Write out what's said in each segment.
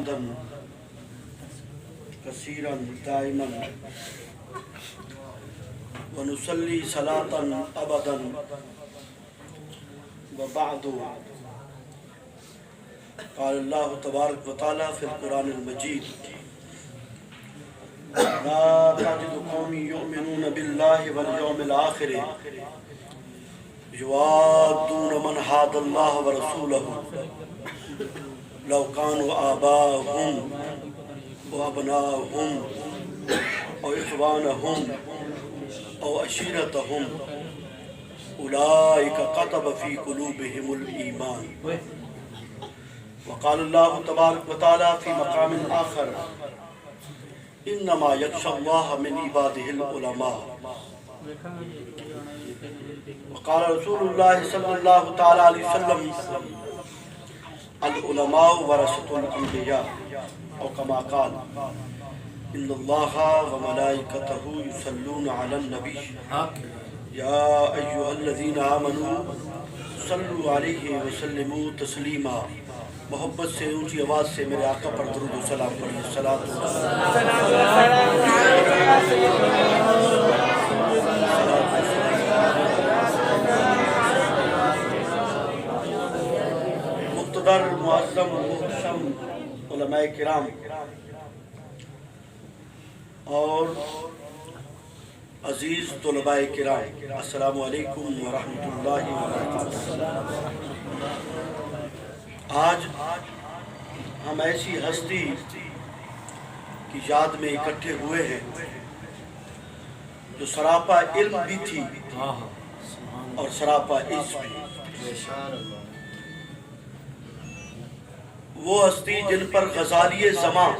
حمدا كثيرا دائما ونصلي صلاة أبدا وبعد قال الله تبارك وتعالى في القرآن المجيد لا تجد قوم يؤمنون بالله واليوم الآخر يوادون من حاد الله ورسوله لو كانوا آباءهم وأبناءهم أو إخوانهم أو عشيرتهم أولئك كتب في قلوبهم الإيمان. وقال الله تبارك وتعالى في مقام آخر إنما يخشى الله من عباده العلماء. وقال رسول الله صلى الله تعالى عليه وسلم العلماء ورثة الأنبياء أو كما قال إن الله وملائكته يصلون على النبي يا أيها الذين آمنوا صلوا عليه وسلموا تسلیما. محبت سے اونچی آواز سے میرے آقا پر درود و سلام پڑھیے. صلاۃ مقتدر معظم محتشم علماء کرام اور عزیز طلباء کرام، السلام علیکم ورحمۃ اللہ وبرکاتہ. آج ہم ایسی ہستی کی یاد میں اکٹھے ہوئے ہیں جو سراپا علم بھی تھی اور سراپا عشق بھی. وہ ہستی جن پر غزالی زمان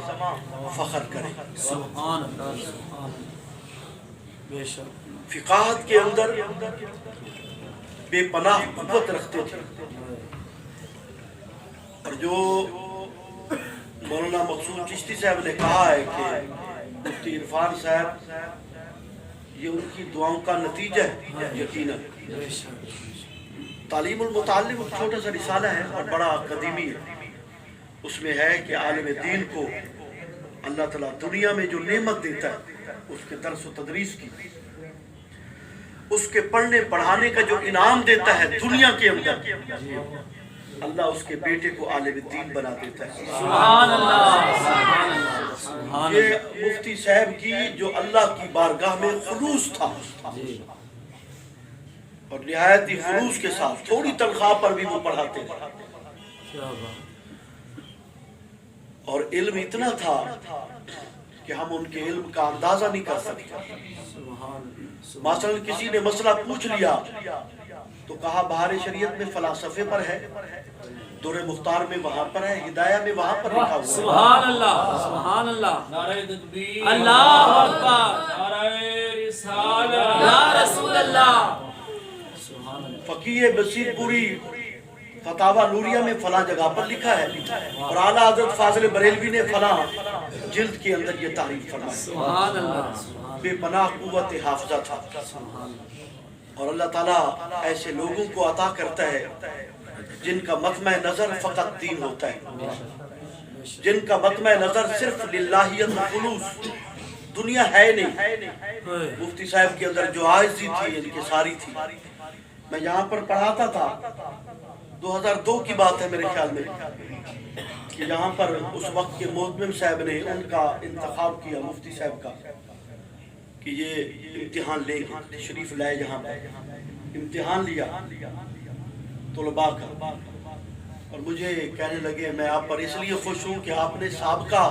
فخر کرے، فقاہت کے اندر بے پناہ قوت رکھتے تھے، اور جو مولانا مقصود چشتی صاحب نے کہا ہے کہ مفتی عرفان صاحب یہ ان کی دعاؤں کا نتیجہ ہے. یقیناً تعلیم المتعلم ایک چھوٹا سا رسالہ ہے اور بڑا قدیمی ہے. اس میں ہے کہ عالم دین کو اللہ تعالیٰ دنیا میں جو نعمت دیتا ہے اس کے درس و تدریس کی، اس کے پڑھنے پڑھانے کا جو انعام دیتا ہے دنیا کے اندر، اللہ اس کے بیٹے کو عالم دین بنا دیتا ہے. سبحان اللہ. یہ مفتی صاحب کی جو اللہ کی بارگاہ میں خلوص تھا اور نہایت ہی خلوص کے ساتھ تھوڑی تنخواہ پر بھی وہ پڑھاتے تھے، اور علم اتنا تھا کہ ہم ان کے علم کا اندازہ نہیں کر سکتے. مثلا کسی نے مسئلہ پوچھ لیا تو کہا بہار شریعت میں فلسفے پر ہے، دور مختار میں وہاں پر ہے، ہدایہ میں وہاں پر لکھا ہوا ہے. سبحان اللہ، سبحان اللہ، نعرہ تکبیر، اللہ اکبر، نعرہ رسالت، یا رسول اللہ. فقیہ بصیر پوری فتاوی نوریہ میں فلاں جگہ پر لکھا ہے، اور اعلیٰ حضرت فاضل بریلوی نے فلاں جلد کے اندر یہ تعریف فرمائی. سبحان اللہ. بے پناہ قوت حافظہ تھا. اور اللہ تعالیٰ ایسے لوگوں کو عطا کرتا ہے جن کا مطمع نظر فقط دین ہوتا ہے، جن کا مطمع نظر صرف للہیت و خلوص، دنیا ہے نہیں. مفتی صاحب کے اندر جو عاجزی تھی ان کی ساری تھی. میں یہاں پر پڑھاتا تھا، 2002 کی بات ہے میرے خیال میں، کہ یہاں پر اس وقت کے محتمم صاحب نے ان کا انتخاب کیا، مفتی صاحب کا، کہ یہ امتحان لے گے. تشریف لائے یہاں پر، امتحان لیا طلباء کا، اور مجھے کہنے لگے میں آپ پر اس لیے خوش ہوں کہ آپ نے سابقہ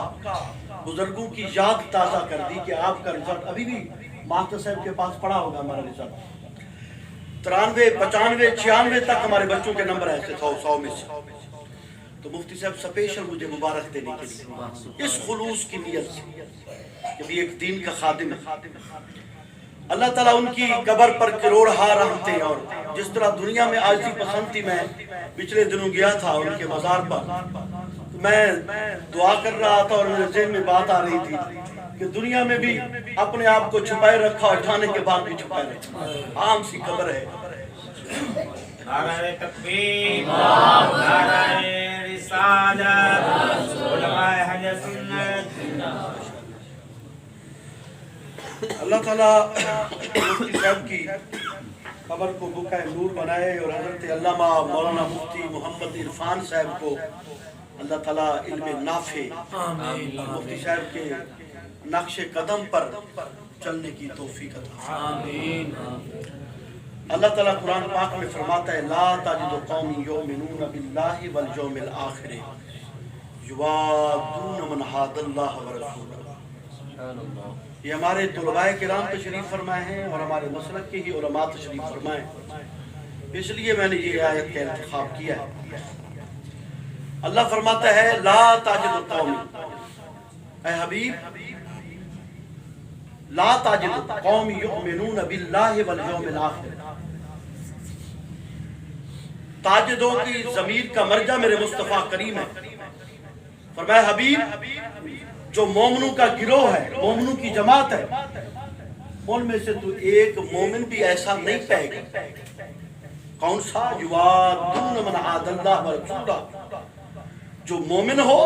بزرگوں کی یاد تازہ کر دی کہ آپ کا رزلٹ ابھی بھی ماسٹر صاحب کے پاس پڑا ہوگا. ہمارا رزلٹ 93 95 96 تک ہمارے بچوں کے نمبر ایسے 100 میں سے. تو مفتی صاحب سپیشل مجھے مبارک دینے کے لیے اس خلوص کی نیت سے کہ بھی ایک دین کا خادم ہے. اللہ تعالیٰ ان کی قبر پر کروڑہا رحمتیں، اور جس طرح دنیا میں عاجزی پسند تھی. میں پچھلے دنوں گیا تھا ان کے مزار پر، میں دعا کر رہا تھا اور میرے ذہن میں بات آ رہی تھی کہ دنیا میں بھی اپنے آپ کو چھپائے رکھا، اٹھانے کے بعد بھی چھپائے رکھا. عام سی قبر ہے. نعرہ تکبیر، نعرہ رسالت، علماء اللہ تعالیٰ مفتی صاحب کی قبر کو بقعہ نور بنائے اور حضرت علامہ مولانا مفتی محمد عرفان صاحب کو اللہ تعالیٰ علم نافع مفتی صاحب کے نقش قدم پر چلنے کی توفیق عطا آمین اللہ تعالیٰ قرآن پاک میں فرماتا ہے لا تجد قوم یؤمنون باللہ والیوم الآخر یوادون من حاد اللہ ورسولہ. یہ ہمارے طلباء کرام تشریف فرمائے ہیں اور ہمارے مسلک کے ہی علماء تشریف فرمائے ہیں، اس لیے میں نے یہ آیت کا انتخاب کیا ہے. اللہ فرماتا ہے لا تجد قوم، اے حبیب لا تجد قوم یؤمنون باللہ والیوم الآخر. تاجدوں کی ضمیر کا مرجع میرے مصطفیٰ کریم ہے. فرمایا حبیب جو مومنوں کا گروہ ہے، مومنوں کی جماعت ہے، ان میں سے تو ایک مومن بھی ایسا نہیں پائے گا. کون سا؟ یوادون من عاد اللہ ورسولہ، جو مومن ہو،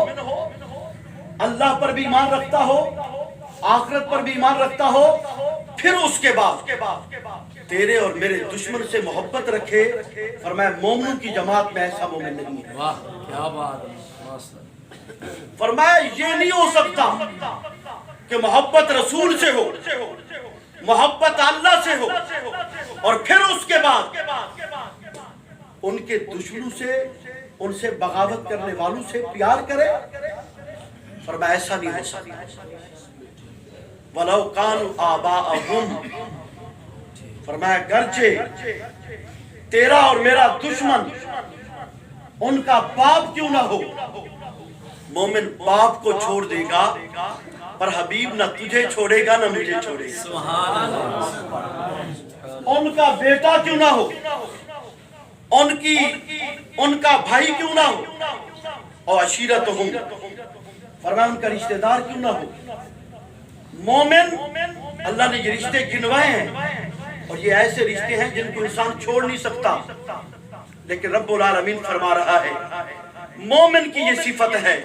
اللہ پر بھی ایمان رکھتا ہو، آخرت پر بھی ایمان رکھتا ہو، پھر اس کے بعد تیرے اور میرے دشمن سے محبت رکھے. فرمایا مومنوں کی جماعت میں ایسا مومن نہیں ہے. واہ کیا بات ہے. فرمایا یہ نہیں ہو سکتا کہ محبت رسول سے ہو، محبت اللہ سے ہو، اور پھر اس کے بعد ان کے دشمنوں سے، ان سے بغاوت کرنے والوں سے پیار کرے. فرمایا ایسا نہیں ہو سکتا. وَلَوْ كَانُوا آبَاءَهُمْ، فرمایا گرچہ تیرا اور میرا دشمن ان کا باپ کیوں نہ ہو، مومن باپ کو چھوڑ دے گا، پر حبیب نہ تجھے چھوڑے گا نہ مجھے چھوڑے گا. سبحان اللہ. ان کا بیٹا کیوں نہ ہو، ان کا بھائی کیوں نہ ہو، اور عشیرتہم، فرمایا ان کا رشتہ دار کیوں نہ ہو. مومن اللہ نے یہ رشتے گنوائے ہیں، اور یہ ایسے رشتے ہیں جن کو انسان چھوڑ نہیں سکتا، لیکن رب العالمین فرما رہا ہے مومن کی یہ صفت ہے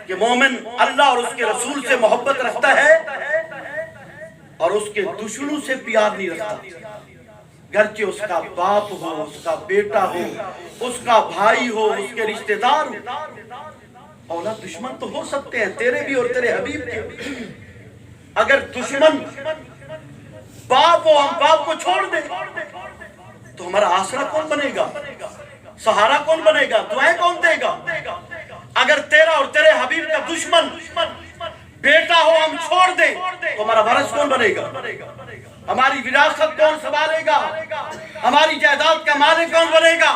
کہ مومن اللہ اور اس کے رسول سے محبت رکھتا ہے اور اس کے دشمنوں سے پیار نہیں رکھتا. گرچہ اس کا باپ ہو، اس کا بیٹا ہو، اس کا بھائی ہو، اس کے رشتہ دار ہو. اولاد دشمن تو ہو سکتے ہیں تیرے بھی اور تیرے حبیب کے. اگر دشمن باپ ہو، ہم باپ کو چھوڑ دیں تو ہمارا آسرا کون بنے گا، سہارا کون بنے گا، دعائیں کون دے گا. اگر تیرا اور تیرے حبیب کا دشمن بیٹا ہو ہم چھوڑ دیں تو ہمارا وارث کون بنے گا، ہماری وراثت کون سنبھالے گا، ہماری جائیداد کا مالک کون بنے گا.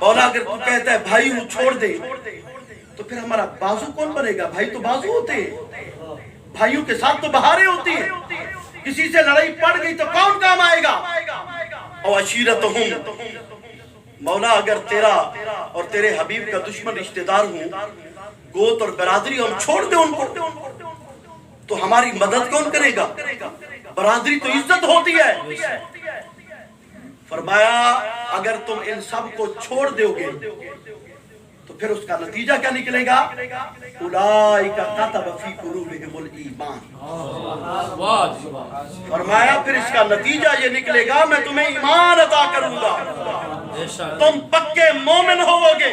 مولا اگر تو کہتا ہے بھائی ہوں چھوڑ دے تو پھر ہمارا بازو کون بنے گا. بھائی تو بازو ہوتے ہیں، بھائیوں کے ساتھ تو بہاریں ہوتی ہیں. کسی سے لڑائی پڑ گئی تو کون کام آئے گا. اور عشیرتہم، مولا اگر تیرا اور تیرے حبیب کا دشمن رشتہ دار ہوں، گوت اور برادری ہم چھوڑ دیں ان کو تو ہماری مدد کون کرے گا. برادری تو عزت ہوتی ہے. فرمایا اگر تم ان سب کو چھوڑ دو گے تو پھر اس کا نتیجہ کیا نکلے گا. اولئک کتب فی قلوبہم الایمان، فرمایا پھر اس کا نتیجہ یہ نکلے گا میں تمہیں ایمان عطا کروں گا، تم پکے مومن ہوو گے.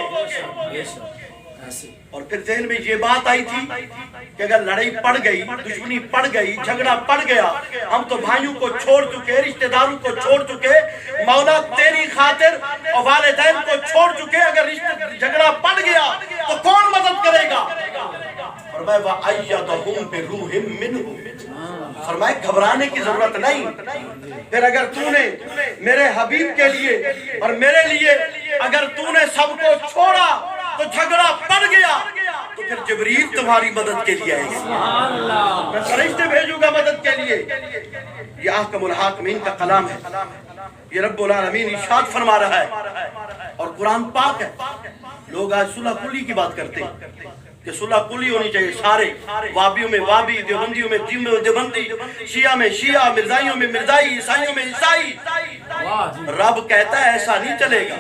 اور پھر ذہن میں یہ بات آئی تھی کہ اگر لڑائی پڑ گئی، دشمنی پڑ گئی، جھگڑا پڑ گیا، ہم تو بھائیوں کو چھوڑ چکے، رشتہ داروں کو چھوڑ چکے، مولا تیری خاطر اور والدین کو چھوڑ چکے، اگر جھگڑا پڑ گیا تو کون مدد کرے گا. فرمایا وَأَيَّدَهُمْ بِرُوحٍ مِّنْهُ، فرمایا گھبرانے کی ضرورت نہیں. پھر اگر تو نے میرے حبیب کے لیے اور میرے لیے اگر تو نے سب کو چھوڑا تو جھگڑا پڑ گیا تو پھر جبریل تمہاری مدد کے لیے آئے گا، میں فرشتے بھیجوں گا مدد کے لیے. یہ احکم الحاکمین کا کلام ہے، یہ رب العالمین ارشاد فرما رہا ہے اور قرآن پاک ہے. لوگ آج صلح کلی کی بات کرتے ہیں کہ صلح کلی ہونی چاہیے، سارے وابیوں میں وابی، دیوبندیوں میں دیوبندی، شیعہ میں شیعہ، مرزائیوں میں مرزائی، عیسائیوں میں عیسائی. رب کہتا ہے ایسا نہیں چلے گا،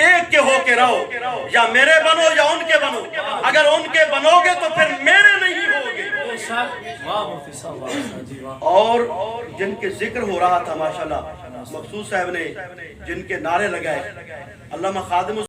ایک کے ہو کے رہو، یا میرے بنو یا ان کے بنو. اگر ان کے بنو گے تو پھر میرے نہیں ہوگے. واہ مفتی صاحب، واہ جی واہ، اور جن کے ذکر ہو رہا تھا ماشاءاللہ، مقصود صاحب نے جن کے نعرے لگائے، علامہ خادم